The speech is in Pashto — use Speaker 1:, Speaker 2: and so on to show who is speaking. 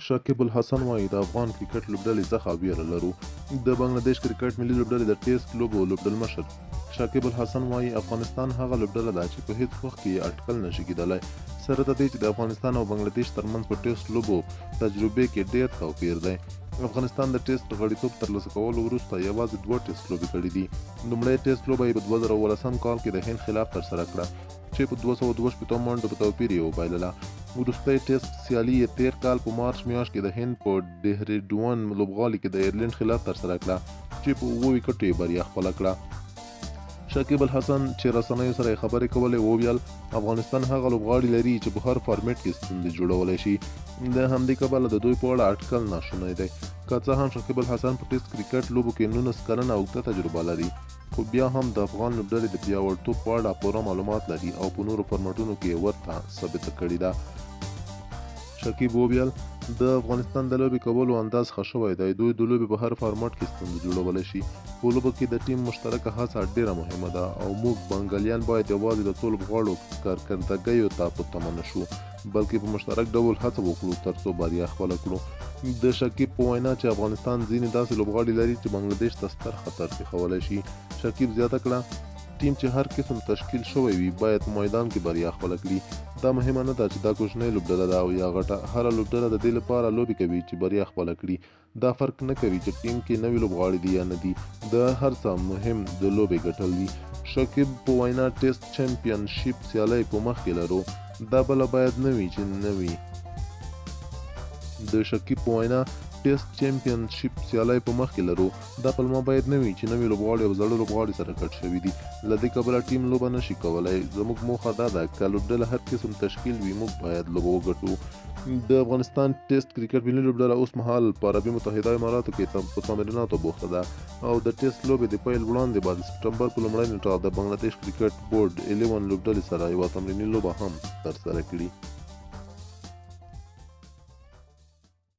Speaker 1: شکیب الحسن وایي د افغان کرکټ لوبډلې څخه ویره لرو. د بنگلاديش کرکټ ملي لوبډلې د ټیسټ لوبو لوبډلمشر شکیب الحسن وایي افغانستان هغه لوبډله ده چې په هیڅ وخت کې اټکل نشي کېدلی. سره د دې چې د افغانستان او بنگلاديش ترمنځ په ټیسټ لوبو تجربې کې ډېر توپیر دی. افغانستان د ټیسټ غړیتوب ترلاسه کولو وروسته یوازې 2 ټیسټ لوبې کړې دي. لومړی ټیسټ لوبه یې په 2018 کال کې د هند خلاف ترسره کړه چې په 262 منډو په توپیر یې وبایلله. وروستی ټیسټ سیالي یې تیر کال په مارچ میاشت کې د هند په ډهریډون لوبغالي کې د ایرلینډ خلاف ترسره کړه چې په 7 ویکټو یې بریا خپله کړه. شکیب الحسن چې رسنیو سره یې خبرې کولې وویل افغانستان هغه لوبغاړي لري چې په هر فارمیټ کې ستونزې جوړولی شي. د همدې کبله د دوی په اړه اټکل ناشونی دی. که څه هم شکیب الحسن په ټیسټ کرکټ لوبو کې 19 کلنه اوږده تجربه لري، خو بیا هم د افغان لوبډلې د پیاوړتوب په اړه پوره معلومات لري او په نورو فارمټونو کې ورته ثابته کړې ده. شکیب وویل د افغانستان د لوبې کولو انداز ښه شوی دی. دوی د لوبې په هر فارمټ کې ستونزې جوړولی شي. په لوبه کې د ټیم مشترکه هڅه ډیره مهمه ده او موږ بنګالیان باید یوازې د ټولو لوبغاړو کارکردګیو ته په تمه نه شو، بلکې په مشترک ډول هڅه وکړو ترڅو بریا خپله کړو. د شکیب په وینا چې افغانستان ځینې داسې لوبغاړي لري چې بنګلاديش ته ستر خطر پېښولی شي. شکیب زیاته کړه ټیم چې هر قسم تشکیل شوی وي باید په میدان کې بریا خپله کړي. دا مهمه نه ده چې دا کوچنۍ لوبډله ده او یا غټه. هره لوبډله د دې لپاره لوبې کوي چې بریا خپله کړي. دا فرق نه کوي چې ټیم کې نوي لوبغاړي دي یا نه دي. د هر څه مهم د لوبې ګټل دي. شکیب په وینا ټیسټ چمپینشپ سیالۍ په مخ کې لرو، دا بله باید نه وي چې نه وي. د شکیب په وینا ټیسټ چمپینشپ سیالۍ په مخ کې لرو، دا پلمه باید نه وي چې نوي لوبغاړي او زړو لوبغاړي سره ګډ شوي دي. له دې کبله ټیم لوبه نشي کولی. زموږ موخه دا ده که لوبډله هر قسم تشکیل وي موږ باید لوبه وګټو. د افغانستان ټیسټ کرکټ ملي لوبډله اوس مهال په عربي متحده اماراتو کې په تمریناتو بوخته ده او د ټیسټ لوبې د پیل وړاندې به د سپټمبر په لومړۍ نیټه د بنګلاديش کرکټ بورډ 11 لوبډلې سره یوه تمریني لوبه هم ترسره کړي.